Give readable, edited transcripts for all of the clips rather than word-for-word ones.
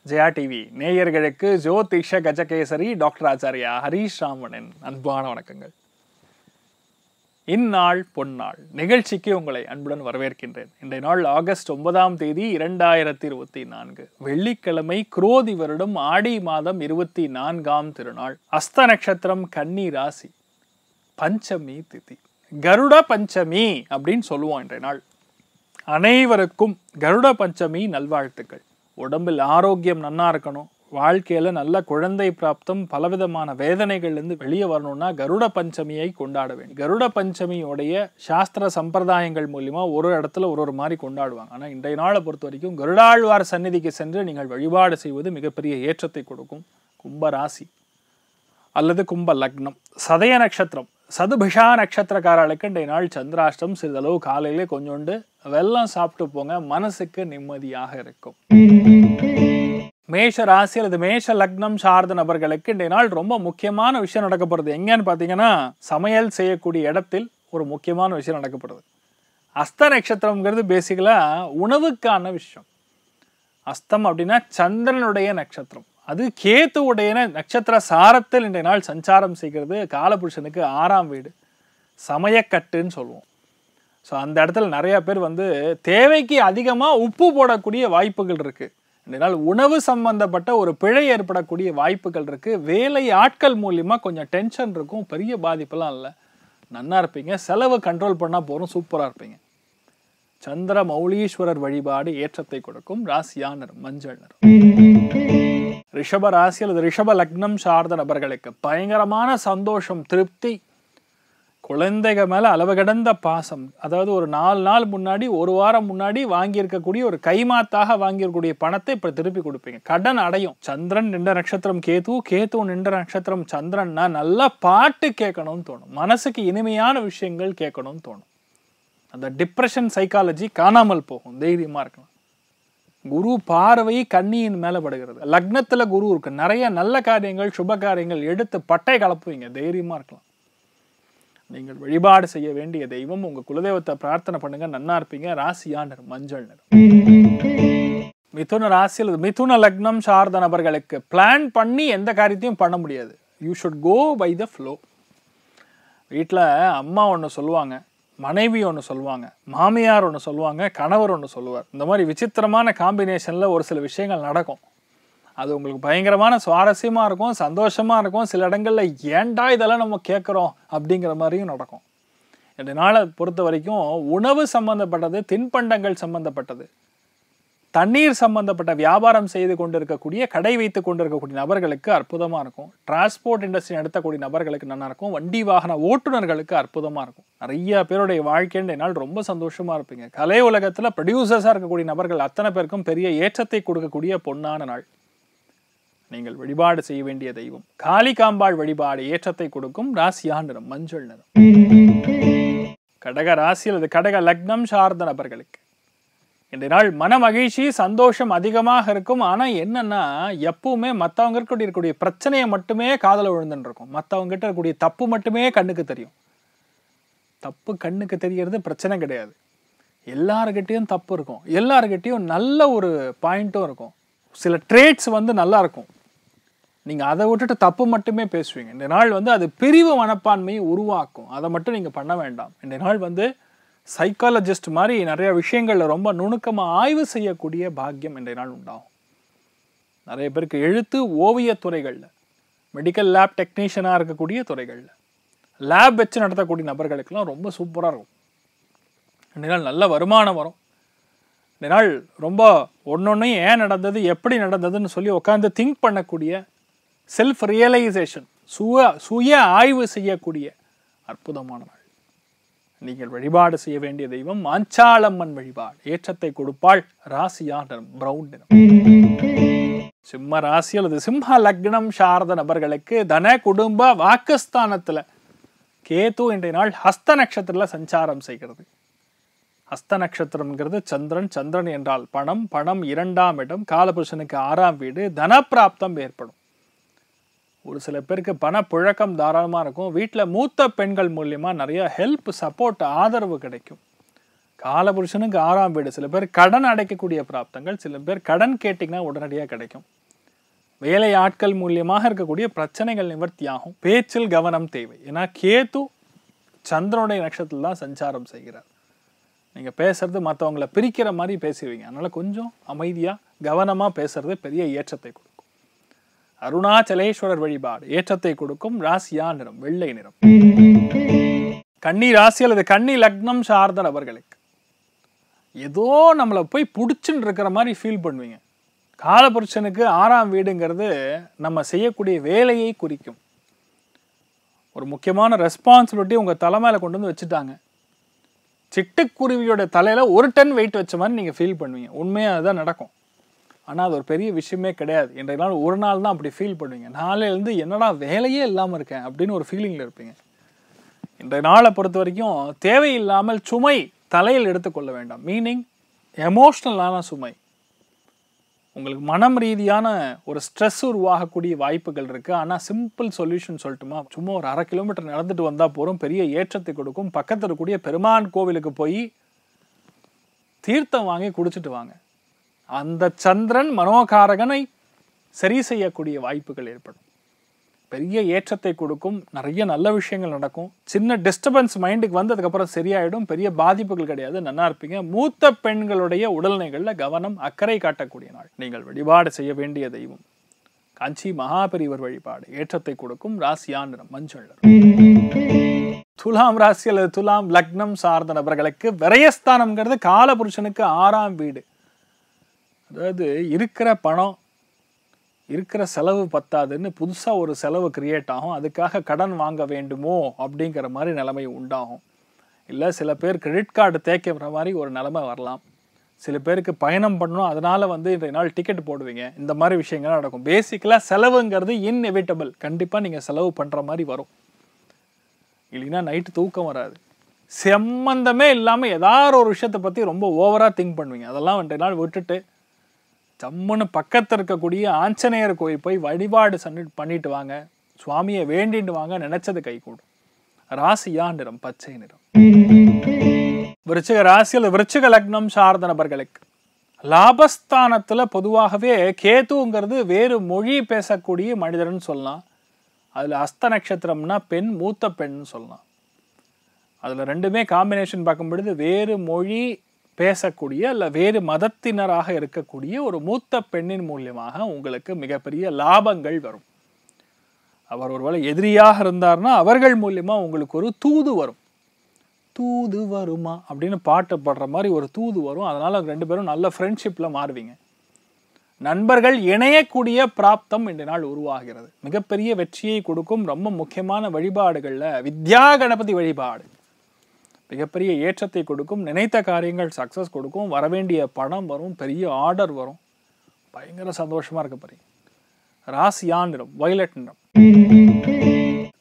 Jaya TV நேயர்களுக்கு ஜோதிஷ Gajakesari doctor Acharya Harish ராமனின் அன்பான வணக்கங்கள். இந்நாள் பொன்னாள் நிகழ்ச்சிக்கு உங்களை அன்புடன் வரவேற்கின்றேன். இன்றைய நாள் ஆகஸ்ட் 9ஆம் தேதி 2024 வெள்ளிக்கிழமை, குரோதி வருடம் ஆடி மாதம் 24ஆம் திருநாள், அஸ்த நட்சத்திரம், கன்னி ராசி, பஞ்சமி திதி, கருட பஞ்சமி அப்படின்னு சொல்லுவோம். இன்றைய நாள் அனைவருக்கும் கருட பஞ்சமி நல்வாழ்த்துக்கள். உடம்பில் ஆரோக்கியம் நன்னா இருக்கணும், வாழ்க்கையில நல்ல குழந்தை பிராப்தம், பலவிதமான வேதனைகள்லேருந்து வெளியே வரணும்னா கருட பஞ்சமியை கொண்டாட வேண்டும். கருட பஞ்சமியோடைய சாஸ்திர சம்பிரதாயங்கள் மூலியமா ஒரு இடத்துல ஒரு மாதிரி கொண்டாடுவாங்க. ஆனால் இன்றைய நாளை பொறுத்த வரைக்கும் கருடாழ்வார் சந்நிதிக்கு சென்று நீங்கள் வழிபாடு செய்வது மிகப்பெரிய ஏற்றத்தை கொடுக்கும். கும்ப ராசி அல்லது கும்ப லக்னம், சதய நட்சத்திரம், சதுபிஷா நட்சத்திரக்காரர்களுக்கு இன்றைய நாள் சந்திராஷ்டம். சிறிதளவு காலையிலே கொஞ்சோண்டு வெல்லம் சாப்பிட்டு போங்க, மனசுக்கு நிம்மதியாக இருக்கும். மேஷ ராசி அல்லது மேஷ லக்னம் சார்ந்த நபர்களுக்கு இன்றைய நாள் ரொம்ப முக்கியமான விஷயம் நடக்கப்படுறது. எங்கன்னு பார்த்தீங்கன்னா, சமையல் செய்யக்கூடிய இடத்தில் ஒரு முக்கியமான விஷயம் நடக்கப்படுது. அஸ்த நட்சத்திரம்ங்கிறது பேசிக்கலா உணவுக்கான விஷயம். அஸ்தம் அப்படின்னா சந்திரனுடைய நட்சத்திரம், அது கேத்துவுடைய நட்சத்திர சாரத்தில் இன்றைய நாள் சஞ்சாரம் செய்கிறது. காலபுருஷனுக்கு 6ஆம் வீடு, சமயக்கட்டுன்னு சொல்லுவோம். ஸோ அந்த இடத்துல நிறைய பேர் தேவைக்கு அதிகமாக உப்பு போடக்கூடிய வாய்ப்புகள் இருக்குது. இன்றைய நாள் உணவு சம்பந்தப்பட்ட ஒரு பிழை ஏற்படக்கூடிய வாய்ப்புகள் இருக்குது. வேலை ஆட்கள் மூலியமாக கொஞ்சம் டென்ஷன் இருக்கும், பெரிய பாதிப்பெல்லாம் இல்லை, நன்னா இருப்பீங்க. செலவு கண்ட்ரோல் பண்ணால் போகிறோம், சூப்பராக இருப்பீங்க. சந்திர மௌலீஸ்வரர் வழிபாடு ஏற்றத்தை கொடுக்கும். ராசியா நிறம் மஞ்சள் நிறம். ரிஷப ராசி அல்லது ரிஷப லக்னம் சார்ந்த நபர்களுக்கு பயங்கரமான சந்தோஷம், திருப்தி, குழந்தைகள் மேல அளவு கடந்த பாசம். அதாவது ஒரு 4 நாள் முன்னாடி, ஒரு வாரம் முன்னாடி வாங்கியிருக்கக்கூடிய ஒரு கைமாத்தாக வாங்கியிருக்கக்கூடிய பணத்தை இப்ப திருப்பி கொடுப்பீங்க. கடன் அடையும். சந்திரன் நின்ற நட்சத்திரம் கேது, கேது நின்ற நட்சத்திரம் சந்திரன்னா நல்லா பாட்டு கேட்கணும்னு தோணும், மனசுக்கு இனிமையான விஷயங்கள் கேட்கணும்னு தோணும். அந்த டிப்ரெஷன் சைக்காலஜி காணாமல் போகும். தைரியமா இருக்கலாம். குரு பார்வை கன்னியின் மேல படுகிறது. லக்னத்துல குரு இருக்கு. நிறைய நல்ல காரியங்கள், சுப காரியங்கள் எடுத்து பட்டை கலப்புவீங்க. தைரியமா இருக்கலாம். நீங்கள் வழிபாடு செய்ய வேண்டிய தெய்வம், உங்க குலதெய்வத்தை பிரார்த்தனை பண்ணுங்க, நன்னா இருப்பீங்க. ராசியா நிறம் மஞ்சள் நிறம். மிதுன ராசி அல்லது மிதுன லக்னம் சார்ந்த நபர்களுக்கு பிளான் பண்ணி எந்த காரியத்தையும் பண்ண முடியாது. You should go by the flow. வீட்டில் அம்மா ஒன்று சொல்லுவாங்க, மனைவி ஒன்று சொல்லுவாங்க, மாமியார் ஒன்று சொல்லுவாங்க, கணவர் ஒன்று சொல்லுவார். இந்த மாதிரி விசித்திரமான காம்பினேஷனில் ஒரு சில விஷயங்கள் நடக்கும். அது உங்களுக்கு பயங்கரமான சுவாரஸ்யமாக இருக்கும், சந்தோஷமாக இருக்கும். சில இடங்களில் ஏன்டா இதெல்லாம் நம்ம கேட்குறோம் அப்படிங்கிற மாதிரியும் நடக்கும். இந்த நாளை பொறுத்த வரைக்கும் உணவு சம்பந்தப்பட்டது, தின்பண்டங்கள் சம்பந்தப்பட்டது, தண்ணீர் சம்பந்தப்பட்ட வியாபாரம் செய்து கொண்டிருக்கக்கூடிய, கடை வைத்து கொண்டிருக்கக்கூடிய நபர்களுக்கு அற்புதமாக இருக்கும். டிரான்ஸ்போர்ட் இண்டஸ்ட்ரி நடத்தக்கூடிய நபர்களுக்கு நல்லா இருக்கும். வண்டி வாகன ஓட்டுநர்களுக்கு அற்புதமாக இருக்கும். நிறைய பேருடைய வாழ்க்கைன்ற நாள் ரொம்ப சந்தோஷமாக இருப்பீங்க. கலை உலகத்தில் ப்ரொடியூசர்ஸாக இருக்கக்கூடிய நபர்கள் அத்தனை பேருக்கும் பெரிய ஏற்றத்தை கொடுக்கக்கூடிய பொன்னான நாள். நீங்கள் வழிபாடு செய்ய வேண்டிய தெய்வம் காளிகாம்பாள் வழிபாடு ஏற்றத்தை கொடுக்கும். ராசியா நிறம் மஞ்சள் நிறம். கடக ராசி அல்லது கடக லக்னம் சார்ந்த நபர்களுக்கு இன்றைய நாள் மன மகிழ்ச்சி, சந்தோஷம் அதிகமாக இருக்கும். ஆனால் என்னன்னா, எப்பவுமே மற்றவங்க இருக்கக்கூடிய பிரச்சனையை மட்டுமே காதல விழுந்துன்னு இருக்கும். மற்றவங்க கிட்ட இருக்கக்கூடிய தப்பு மட்டுமே கண்ணுக்கு தெரியும். தப்பு கண்ணுக்கு தெரியறது பிரச்சனை கிடையாது. எல்லாருக்கிட்டையும் தப்பு இருக்கும், எல்லாருக்கிட்டையும் நல்ல ஒரு பாயிண்ட்டும் இருக்கும். சில ட்ரேட்ஸ் நல்லா இருக்கும். நீங்கள் அதை விட்டுட்டு தப்பு மட்டுமே பேசுவீங்க. இந்த நாள் அது பிரிவு மனப்பான்மையை உருவாக்கும். அதை மட்டும் நீங்கள் பண்ண வேண்டாம். இந்த நாள் சைக்காலஜிஸ்ட் மாதிரி நிறைய விஷயங்களில் ரொம்ப நுணுக்கமாக ஆய்வு செய்யக்கூடிய பாக்கியம் இன்றைய நாள் உண்டாகும். நிறைய பேருக்கு எழுத்து ஓவிய துறைகளில், மெடிக்கல் லேப் டெக்னீஷியனாக இருக்கக்கூடிய துறைகளில், லேப் வச்சு நடத்தக்கூடிய நபர்களுக்கெல்லாம் ரொம்ப சூப்பராக இருக்கும். இன்றைய நாள் நல்ல வருமானம் வரும். இந்த நாள் ரொம்ப ஒன்னொன்னையும் ஏன் நடந்தது, எப்படி நடந்ததுன்னு சொல்லி உட்காந்து திங்க் பண்ணக்கூடிய, செல்ஃப் ரியலைசேஷன், சுய ஆய்வு செய்யக்கூடிய அற்புதமான நாள். நீங்கள் வழிபாடு செய்ய வேண்டிய தெய்வம் மாஞ்சாளம்மன் வழிபாடு ஏற்றத்தை கொடுப்பாள். ராசியா நிறம் பிரவுன் நிறம். சிம்ம ராசி அல்லது சிம்ம லக்னம் சார்ந்த நபர்களுக்கு தன குடும்ப வாக்குஸ்தானத்துல கேது இன்றைய நாள் ஹஸ்த நட்சத்திரத்துல சஞ்சாரம் செய்கிறது. ஹஸ்த நட்சத்திரம்ங்கிறது சந்திரன். சந்திரன் என்றால் பணம், பணம் 2ஆம் இடம், காலபுருஷனுக்கு 6ஆம் வீடு, தனப்பிராப்தம் ஏற்படும். ஒரு சில பேருக்கு பணப்புழக்கம் தாராளமாக இருக்கும். வீட்டில் மூத்த பெண்கள் மூலியமாக நிறைய ஹெல்ப், சப்போர்ட், ஆதரவு கிடைக்கும். காலபுருஷனுக்கு 6ஆம் வீடு. சில பேர் கடன் அடைக்கக்கூடிய பிராப்தங்கள், சில பேர் கடன் கேட்டிங்கன்னா உடனடியாக கிடைக்கும். வேலை ஆட்கள் மூலியமாக இருக்கக்கூடிய பிரச்சனைகள் நிவர்த்தியாகும். பேச்சில் கவனம் தேவை. ஏன்னா கேது சந்திரனுடைய நட்சத்திரத்தில் தான் சஞ்சாரம் செய்கிறார். நீங்கள் பேசுறது மற்றவங்களை பிரிக்கிற மாதிரி பேசுவீங்க. அதனால் கொஞ்சம் அமைதியாக கவனமாக பேசுறது பெரிய ஏற்றத்தை கொடுக்கும். அருணாச்சலேஸ்வரர் வழிபாடு ஏற்றத்தை கொடுக்கும். ராசியா நிறம் வெள்ளை நிறம். கன்னி ராசி அல்லது கன்னி லக்னம் சார்ந்த நபர்களுக்கு ஏதோ நம்மளை போய் பிடிச்சுன்னு இருக்கிற மாதிரி ஃபீல் பண்ணுவீங்க. காலபுருஷனுக்கு 6ஆம் வீடுங்கிறது நம்ம செய்யக்கூடிய வேலையை குறிக்கும். ஒரு முக்கியமான ரெஸ்பான்சிபிலிட்டி உங்கள் தலை மேலே கொண்டு வந்து வச்சுட்டாங்க. சிட்டுக்குருவியோட தலையில் 1 டன் வெயிட் வச்ச மாதிரி நீங்கள் ஃபீல் பண்ணுவீங்க. உண்மையாக அதுதான் நடக்கும். ஆனால் அது ஒரு பெரிய விஷயமே கிடையாது. இன்றைய நாள் ஒரு நாள் தான் அப்படி ஃபீல் பண்ணுவீங்க. நாளையிலேருந்து என்னடா வேலையே இல்லாமல் இருக்கேன் அப்படின்னு ஒரு ஃபீலிங்கில் இருப்பீங்க. இன்றைய நாளை பொறுத்த வரைக்கும் தேவையில்லாமல் சுமை தலையில் எடுத்துக்கொள்ள வேண்டாம். மீனிங் எமோஷ்னலான சுமை, உங்களுக்கு மனம் ரீதியான ஒரு ஸ்ட்ரெஸ் உருவாகக்கூடிய வாய்ப்புகள் இருக்குது. ஆனால் சிம்பிள் சொல்யூஷன் சொல்லட்டுமா, சும்மா ஒரு 1/2 கிலோமீட்டர் நடந்துட்டு வந்தால் போகிறோம், பெரிய ஏற்றத்தை கொடுக்கும். பக்கத்தில் இருக்கக்கூடிய பெருமான் கோவிலுக்கு போய் தீர்த்தம் வாங்கி குடிச்சிட்டு வாங்க. அந்த சந்திரன் மனோகாரகனை சரி செய்யக்கூடிய வாய்ப்புகள் ஏற்படும். பெரிய ஏற்றத்தை கொடுக்கும். நிறைய நல்ல விஷயங்கள் நடக்கும். சின்ன டிஸ்டர்பன்ஸ் மைண்டுக்கு வந்து அதுக்கப்புறம் சரியாயிடும். பெரிய பாதிப்புகள் கிடையாது. நல்லா இருப்பீங்க. மூத்த பெண்களுடைய உடல்நிலைகளில் கவனம், அக்கறை காட்டக்கூடிய நாள். நீங்கள் வழிபாடு செய்ய வேண்டிய தெய்வம் காஞ்சி மகாபெரிவர் வழிபாடு ஏற்றத்தை கொடுக்கும். ராசியா நிறம் மஞ்சள். துலாம் ராசி அல்லது துலாம் லக்னம் சார்ந்த நபர்களுக்கு விரயஸ்தானம்ங்கிறது காலபுருஷனுக்கு 6ஆம் வீடு. அதாவது இருக்கிற பணம், இருக்கிற செலவு பத்தாதுன்னு புதுசாக ஒரு செலவு கிரியேட் ஆகும். அதுக்காக கடன் வாங்க வேண்டுமோ அப்படிங்கிற மாதிரி நிலைமை உண்டாகும். இல்லை சில பேர் கிரெடிட் கார்டு தேய்க்கிற மாதிரி ஒரு நிலைமை வரலாம். சில பேருக்கு பயணம் பண்ணணும், அதனால் இன்றைய நாள் டிக்கெட் போடுவீங்க. இந்த மாதிரி விஷயங்கள் நடக்கும். பேசிக்கலாக செலவுங்கிறது இன்எவிட்டபிள். கண்டிப்பாக நீங்கள் செலவு பண்ணுற மாதிரி வரும். இல்லைன்னா நைட்டு தூக்கம் வராது. சம்பந்தமே இல்லாமல் ஏதாவது ஒரு விஷயத்தை பற்றி ரொம்ப ஓவராக திங்க் பண்ணுவீங்க. அதெல்லாம் இன்றைய நாள் விட்டுட்டு ஜம்முன்னு பக்கத்தில் இருக்கக்கூடிய ஆஞ்சநேயர் கோயில் போய் வழிபாடு பண்ணிட்டு வாங்க. சுவாமியை வேண்டிட்டு வாங்க. நினைச்சது கை கூடும். ராசியா நிறம் பச்சை நிறம். விருச்சிக ராசி அல்லது விருச்சிக லக்னம் சார்ந்த நபர்களுக்கு லாபஸ்தானத்துல பொதுவாகவே கேதுங்கிறது வேறு மொழி பேசக்கூடிய மனிதர்னு சொல்லலாம். அதுல அஸ்த நட்சத்திரம்னா பெண், மூத்த பெண் சொல்லலாம். அதுல ரெண்டுமே காம்பினேஷன் பார்க்கும் பொழுது வேறு மொழி பேசக்கூடிய அல்ல வேறு மதத்தினராக இருக்கக்கூடிய ஒரு மூத்த பெண்ணின் மூலியமாக உங்களுக்கு மிகப்பெரிய லாபங்கள் வரும். அவர் ஒருவேளை எதிரியாக இருந்தார்னா அவர்கள் மூலியமா உங்களுக்கு ஒரு தூது வரும். தூது வருமா அப்படின்னு பாட்டு பாடுற மாதிரி ஒரு தூது வரும். அதனால 2 பேரும் நல்ல ஃப்ரெண்ட்ஷிப்ல மாறுவீங்க. நண்பர்கள் இணையக்கூடிய பிராப்தம் இன்றைய நாள் உருவாகிறது. மிகப்பெரிய வெற்றியை கொடுக்கும். ரொம்ப முக்கியமான வழிபாடுகள்ல வித்யா கணபதி வழிபாடு மிகப்பெரிய ஏற்றத்தை கொடுக்கும். நினைத்த காரியங்கள் சக்சஸ் கொடுக்கும். வரவேண்டிய பணம் வரும். பெரிய ஆர்டர் வரும். பயங்கர சந்தோஷமா இருக்க போறீங்க. ராசியா நிறம் வயலட் நிறம்.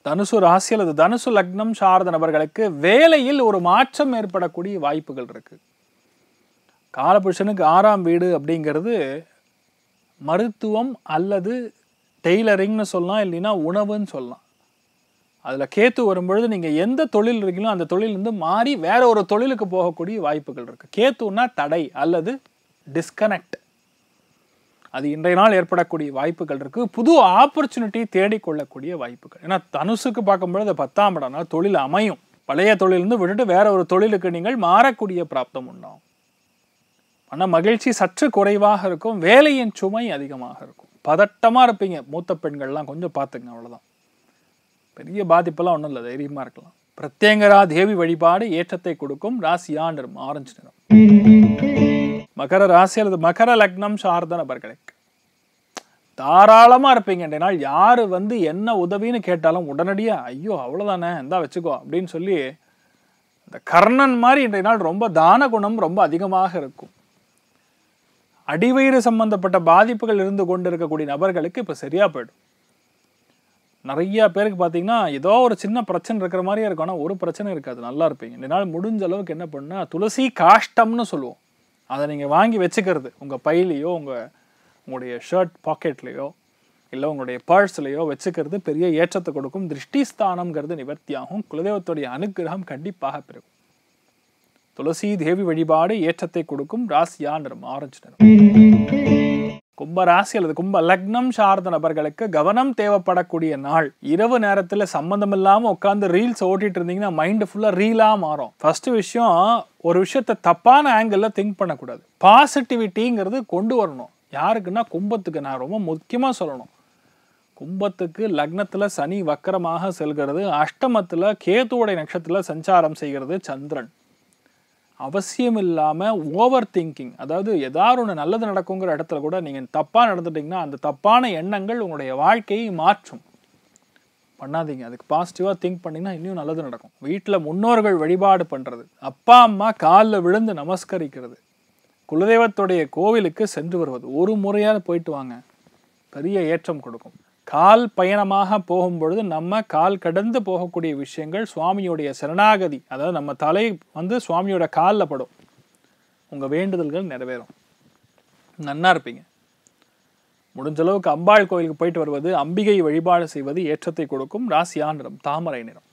தனுசு ராசி அல்லது தனுசு லக்னம் சார்ந்த நபர்களுக்கு வேலையில் ஒரு மாற்றம் ஏற்படக்கூடிய வாய்ப்புகள் இருக்கு. காலபுருஷனுக்கு 6ஆம் வீடு அப்படிங்கிறது மருத்துவம் அல்லது டெய்லரிங்னு சொல்லலாம், இல்லைன்னா உணவுன்னு சொல்லலாம். அதில் கேத்து வரும்பொழுது நீங்கள் எந்த தொழில் இருக்கீங்களோ அந்த தொழிலிருந்து மாறி வேற ஒரு தொழிலுக்கு போகக்கூடிய வாய்ப்புகள் இருக்குது. கேத்துன்னா தடை அல்லது டிஸ்கனெக்ட். அது இன்றைய நாள் ஏற்படக்கூடிய வாய்ப்புகள் இருக்குது. புது ஆப்பர்ச்சுனிட்டி தேடிக்கொள்ளக்கூடிய வாய்ப்புகள். ஏன்னா தனுசுக்கு பார்க்கும்பொழுது 10ஆம் இடம்னா தொழில் அமையும். பழைய தொழிலிருந்து விட்டுட்டு வேற ஒரு தொழிலுக்கு நீங்கள் மாறக்கூடிய பிராப்தம் உண்டாகும். ஆனால் மகிழ்ச்சி சற்று குறைவாக இருக்கும். வேலையின் சுமை அதிகமாக இருக்கும். பதட்டமாக இருப்பீங்க. மூத்த பெண்கள்லாம் கொஞ்சம் பார்த்துங்க, அவ்வளோதான். பெரிய பாதிப்பெல்லாம் ஒன்றும் இல்லை, தைரியமாக இருக்கலாம். பிரத்யங்கரா தேவி வழிபாடு ஏற்றத்தை கொடுக்கும். ராசியா நிறம் ஆரஞ்சு நிறம். மகர ராசி அல்லது மகர லக்னம் சார்ந்த நபர்களுக்கு தாராளமாக இருப்பீங்க. இன்றைய நாள் யார் என்ன உதவின்னு கேட்டாலும் உடனடியாக ஐயோ அவ்வளோதானே இந்தா வச்சுக்கோ அப்படின்னு சொல்லி இந்த கர்ணன் மாதிரி இன்றைய நாள் ரொம்ப தான குணம் ரொம்ப அதிகமாக இருக்கும். அடிவயிறு சம்பந்தப்பட்ட பாதிப்புகள் இருந்து கொண்டு இருக்கக்கூடிய நபர்களுக்கு இப்போ சரியாக போயிடும். நிறைய பேருக்கு பார்த்தீங்கன்னா ஏதோ ஒரு சின்ன பிரச்சனை இருக்கிற மாதிரியே இருக்கும். ஆனால் ஒரு பிரச்சனை இருக்காது. நல்லா இருப்பீங்க. இந்த நாள் முடிஞ்ச அளவுக்கு என்ன பண்ணால் துளசி காஷ்டம்னு சொல்லுவோம். அதை நீங்கள் வாங்கி வச்சுக்கிறது உங்கள் பையிலையோ உங்களுடைய ஷர்ட் பாக்கெட்லேயோ இல்லை உங்களுடைய பர்ஸ்லையோ வச்சுக்கிறது பெரிய ஏற்றத்தை கொடுக்கும். திருஷ்டி ஸ்தானம்ங்கிறது நிவர்த்தியாகும். குலதெய்வத்துடைய அனுகிரகம் கண்டிப்பாக பெருகும். துளசி தேவி வழிபாடு ஏற்றத்தை கொடுக்கும். ராசியா நிறம் ஆரஞ்சு நிறம். கும்ப ராசி அல்லது கும்ப லக்னம் சார்ந்த நபர்களுக்கு கவனம் தேவைப்படக்கூடிய நாள். இரவு நேரத்துல சம்பந்தம் இல்லாம உட்காந்து ரீல்ஸ் ஓட்டிட்டு இருந்தீங்கன்னா மைண்ட் ஃபுல்லா ரீலா மாறும். ஃபர்ஸ்ட் விஷயம், ஒரு விஷயத்த தப்பான ஆங்கிள் திங்க் பண்ணக்கூடாது. பாசிட்டிவிட்டிங்கிறது கொண்டு வரணும். யாருக்குன்னா கும்பத்துக்கு. நான் ரொம்ப முக்கியமா சொல்லணும், கும்பத்துக்கு லக்னத்துல சனி வக்கரமாக செல்கிறது, அஷ்டமத்துல கேதுவோட நட்சத்திரத்துல சஞ்சாரம் செய்கிறது சந்திரன். அவசியம் இல்லாமல் ஓவர் திங்கிங், அதாவது ஏதாவது ஒன்று நல்லது நடக்குங்கிற இடத்துல கூட நீங்கள் தப்பாக நடந்துட்டிங்கன்னா அந்த தப்பான எண்ணங்கள் உங்களுடைய வாழ்க்கையை மாற்றும். பண்ணாதீங்க. அதுக்கு பாசிட்டிவாக திங்க் பண்ணிங்கன்னா இன்னும் நல்லது நடக்கும். வீட்டில் முன்னோர்கள் வழிபாடு பண்ணுறது, அப்பா அம்மா காலில் விழுந்து நமஸ்கரிக்கிறது, குலதெய்வத்துடைய கோவிலுக்கு சென்று வருவது, ஒரு முறையாக போயிட்டு வாங்க, பெரிய ஏற்றம் கொடுக்கும். கால் பயணமாக போகும்பொழுது நம்ம கால் கடந்து போகக்கூடிய விஷயங்கள் சுவாமியோடைய சரணாகதி, அதாவது நம்ம தலை சுவாமியோட காலில் படும், உங்கள் வேண்டுதல்கள் நிறைவேறும், நன்னா இருப்பீங்க. முடிஞ்ச அளவுக்கு அம்பாள் கோயிலுக்கு போயிட்டு வருவது, அம்பிகை வழிபாடு செய்வது ஏற்றத்தை கொடுக்கும். ராசியா நிறம் தாமரை நிறம்.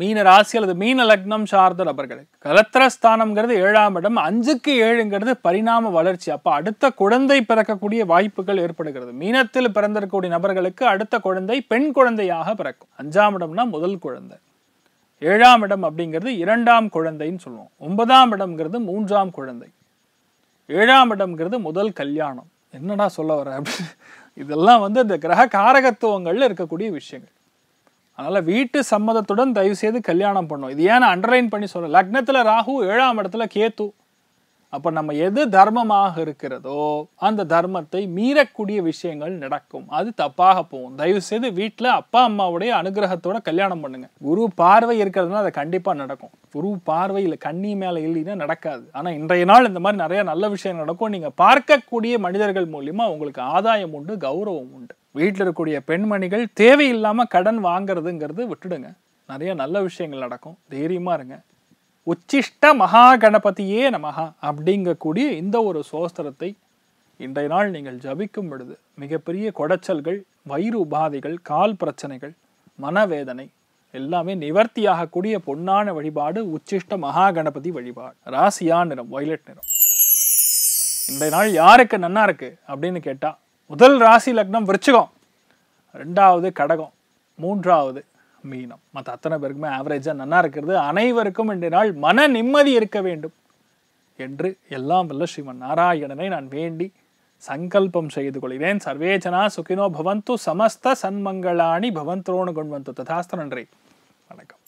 மீன ராசி அல்லது மீன லக்னம் சார்ந்த நபர்களுக்கு கலத்திரஸ்தானம்ங்கிறது 7ஆம் இடம். 5க்கு 7ங்கிறது பரிணாம வளர்ச்சி. அப்ப அடுத்த குழந்தை பிறக்கக்கூடிய வாய்ப்புகள் ஏற்படுகிறது. மீனத்தில் பிறந்திருக்கக்கூடிய நபர்களுக்கு அடுத்த குழந்தை பெண் குழந்தையாக பிறக்கும். 5ஆம் இடம்னா முதல் குழந்தை, 7ஆம் இடம் அப்படிங்கிறது 2ஆம் குழந்தைன்னு சொல்லுவோம், 9ஆம் இடம்ங்கிறது 3ஆம் குழந்தை, 7ஆம் இடம்ங்கிறது முதல் கல்யாணம். என்னடா சொல்ல வர அப்படி, இதெல்லாம் இந்த கிரக காரகத்துவங்கள்ல இருக்கக்கூடிய விஷயங்கள். அதனால வீட்டு சம்மதத்துடன் தயவு செய்து கல்யாணம் பண்ணும். இது ஏன் அண்டர்லைன் பண்ணி சொல்ல, லக்னத்துல ராகு, 7ஆம் இடத்துல கேத்து. அப்ப நம்ம எது தர்மமாக இருக்கிறதோ அந்த தர்மத்தை மீறக்கூடிய விஷயங்கள் நடக்கும், அது தப்பாக போகும். தயவு செய்து வீட்டுல அப்பா அம்மாவுடைய அனுகிரகத்தோட கல்யாணம் பண்ணுங்க. குரு பார்வை இருக்கிறதுனால அது கண்டிப்பா நடக்கும். குரு பார்வையில் கண்ணி மேல இல்லைன்னா நடக்காது. ஆனா இன்றைய நாள் இந்த மாதிரி நிறைய நல்ல விஷயம் நடக்கும். நீங்க பார்க்கக்கூடிய மனிதர்கள் மூலியமா உங்களுக்கு ஆதாயம் உண்டு, கௌரவம் உண்டு. வீட்டில் இருக்கக்கூடிய பெண்மணிகள் தேவையில்லாம கடன் வாங்குறதுங்கிறது விட்டுடுங்க, நிறைய நல்ல விஷயங்கள் நடக்கும். தைரியமா இருங்க. உச்சிஷ்ட மகா கணபதியே நமஹா அப்படிங்கக்கூடிய இந்த ஒரு சோஸ்திரத்தை இன்றைய நாள் நீங்கள் ஜபிக்கும் பொழுது மிகப்பெரிய கொடைச்சல்கள், வயிறு உபாதைகள், கால் பிரச்சனைகள், மனவேதனை எல்லாமே நிவர்த்தியாகக்கூடிய பொன்னான வழிபாடு உச்சிஷ்ட மகா கணபதி வழிபாடு. ராசியா நிறம் வயலட் நிறம். இன்றைய நாள் யாருக்கு நன்னா இருக்கு அப்படின்னு கேட்டா, முதல் ராசி லக்னம் விருச்சிகம், 2வது கடகம், 3வது மீனம். மற்ற அத்தனை பேருக்குமே ஆவரேஜா நன்னா இருக்கிறது. அனைவருக்கும் இன்றைய நாள் மன நிம்மதி இருக்க வேண்டும் என்று எல்லாம் வல்ல ஸ்ரீமன் நாராயணனை நான் வேண்டி சங்கல்பம் செய்து கொள்கிறேன். சர்வேஜனா சுகினோ பவந்து, சமஸ்த சன்மங்களாணி பவந்தோனு கொண்டு வந்து ததாஸ்த. நன்றி, வணக்கம்.